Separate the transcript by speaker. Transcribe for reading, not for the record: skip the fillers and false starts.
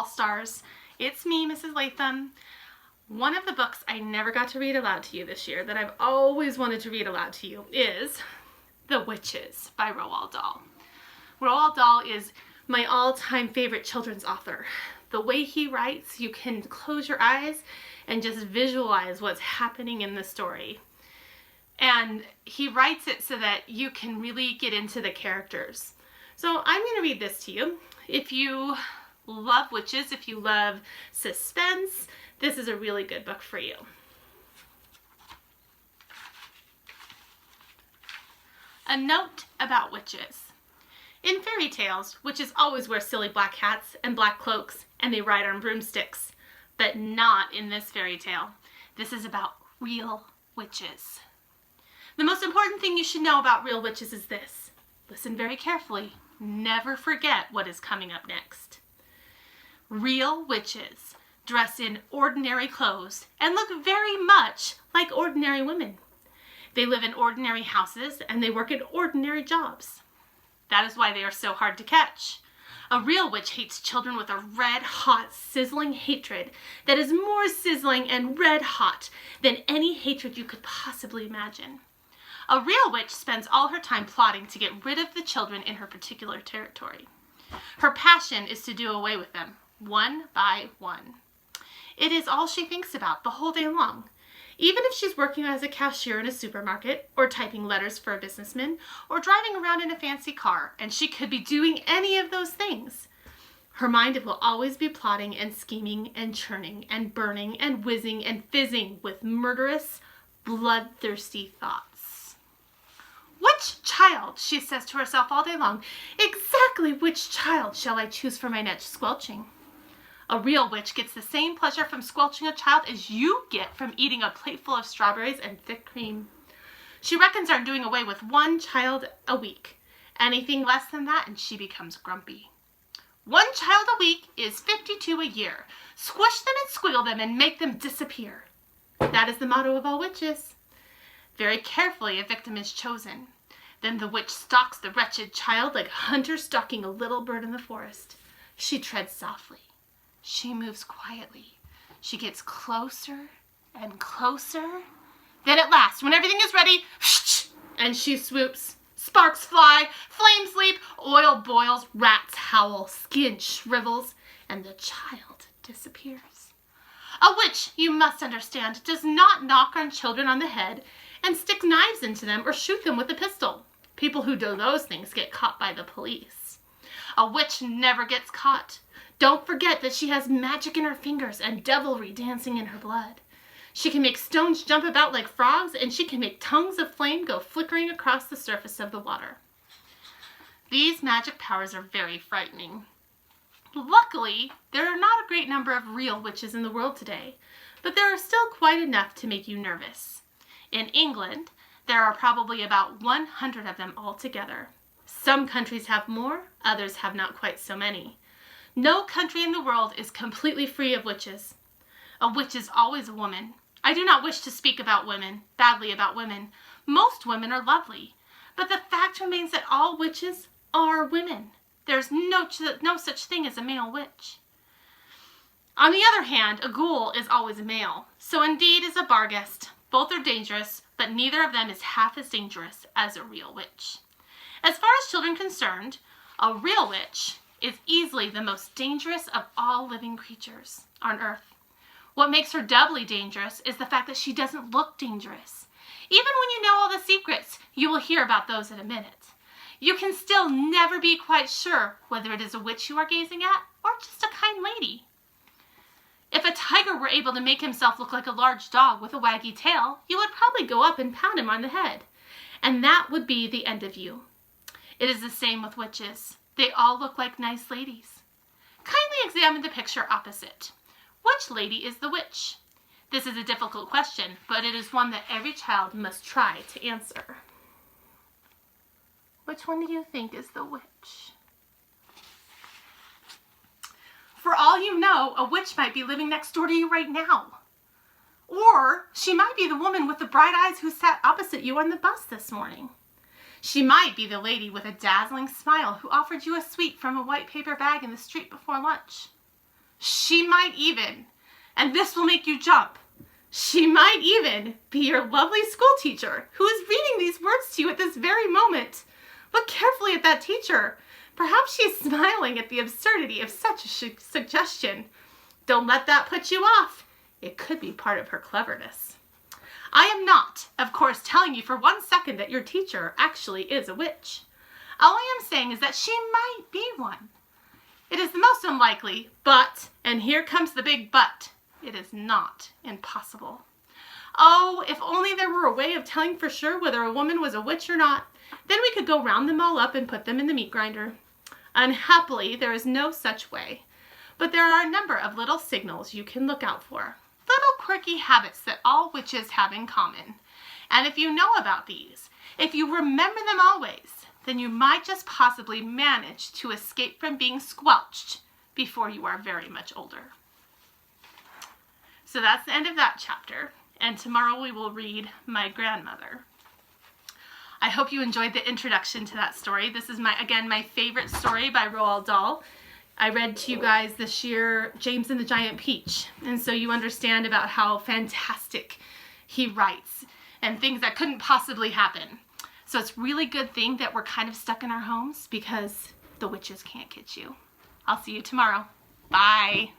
Speaker 1: All-Stars. It's me, Mrs. Latham. One of the books I never got to read aloud to you this year that I've always wanted to read aloud to you is The Witches by Roald Dahl. Roald Dahl is my all-time favorite children's author. The way he writes, you can close your eyes and just visualize what's happening in the story. And he writes it so that you can really get into the characters. So I'm going to read this to you. If you love witches, if you love suspense, this is a really good book for you. A note about witches. In fairy tales, witches always wear silly black hats and black cloaks, and they ride on broomsticks. But not in this fairy tale. This is about real witches. The most important thing you should know about real witches is this. Listen very carefully. Never forget what is coming up next. Real witches dress in ordinary clothes and look very much like ordinary women. They live in ordinary houses and they work at ordinary jobs. That is why they are so hard to catch. A real witch hates children with a red-hot, sizzling hatred that is more sizzling and red-hot than any hatred you could possibly imagine. A real witch spends all her time plotting to get rid of the children in her particular territory. Her passion is to do away with them, one by one. It is all she thinks about the whole day long. Even if she's working as a cashier in a supermarket, or typing letters for a businessman, or driving around in a fancy car, and she could be doing any of those things. Her mind will always be plotting and scheming and churning and burning and whizzing and fizzing with murderous, bloodthirsty thoughts. Which child, she says to herself all day long, exactly which child shall I choose for my next squelching? A real witch gets the same pleasure from squelching a child as you get from eating a plateful of strawberries and thick cream. She reckons on doing away with one child a week. Anything less than that and she becomes grumpy. One child a week is 52 a year. Squish them and squiggle them and make them disappear. That is the motto of all witches. Very carefully a victim is chosen. Then the witch stalks the wretched child like a hunter stalking a little bird in the forest. She treads softly. She moves quietly. She gets closer and closer. Then at last, when everything is ready, and she swoops. Sparks fly, flames leap, oil boils, rats howl, skin shrivels, and the child disappears. A witch, you must understand, does not knock on children on the head and stick knives into them or shoot them with a pistol. People who do those things get caught by the police. A witch never gets caught. Don't forget that she has magic in her fingers and devilry dancing in her blood. She can make stones jump about like frogs, and she can make tongues of flame go flickering across the surface of the water. These magic powers are very frightening. Luckily, there are not a great number of real witches in the world today, but there are still quite enough to make you nervous. In England, there are probably about 100 of them altogether. Some countries have more, others have not quite so many. No country in the world is completely free of witches. A witch is always a woman. I do not wish to speak about women, badly about women. Most women are lovely, but the fact remains that all witches are women. There's no such thing as a male witch. On the other hand, a ghoul is always a male, so indeed is a Barghest. Both are dangerous, but neither of them is half as dangerous as a real witch. As far as children are concerned, a real witch is easily the most dangerous of all living creatures on earth. What makes her doubly dangerous is the fact that she doesn't look dangerous. Even when you know all the secrets, you will hear about those in a minute. You can still never be quite sure whether it is a witch you are gazing at or just a kind lady. If a tiger were able to make himself look like a large dog with a waggy tail, you would probably go up and pound him on the head. And that would be the end of you. It is the same with witches. They all look like nice ladies. Kindly examine the picture opposite. Which lady is the witch? This is a difficult question, but it is one that every child must try to answer. Which one do you think is the witch? For all you know, a witch might be living next door to you right now. Or she might be the woman with the bright eyes who sat opposite you on the bus this morning. She might be the lady with a dazzling smile who offered you a sweet from a white paper bag in the street before lunch. She might even, and this will make you jump, she might even be your lovely school teacher who is reading these words to you at this very moment. Look carefully at that teacher. Perhaps she is smiling at the absurdity of such a suggestion. Don't let that put you off. It could be part of her cleverness. I am not, of course, telling you for 1 second that your teacher actually is a witch. All I am saying is that she might be one. It is the most unlikely, but, and here comes the big but, it is not impossible. Oh, if only there were a way of telling for sure whether a woman was a witch or not, then we could go round them all up and put them in the meat grinder. Unhappily, there is no such way, but there are a number of little signals you can look out for, little quirky habits that all witches have in common. And if you know about these, if you remember them always, then you might just possibly manage to escape from being squelched before you are very much older. So that's the end of that chapter, and tomorrow we will read My Grandmother. I hope you enjoyed the introduction to that story. This is, again, my favorite story by Roald Dahl. I read to you guys this year James and the Giant Peach, and so you understand about how fantastic he writes and things that couldn't possibly happen. So it's really good thing that we're kind of stuck in our homes because the witches can't get you. I'll see you tomorrow. Bye.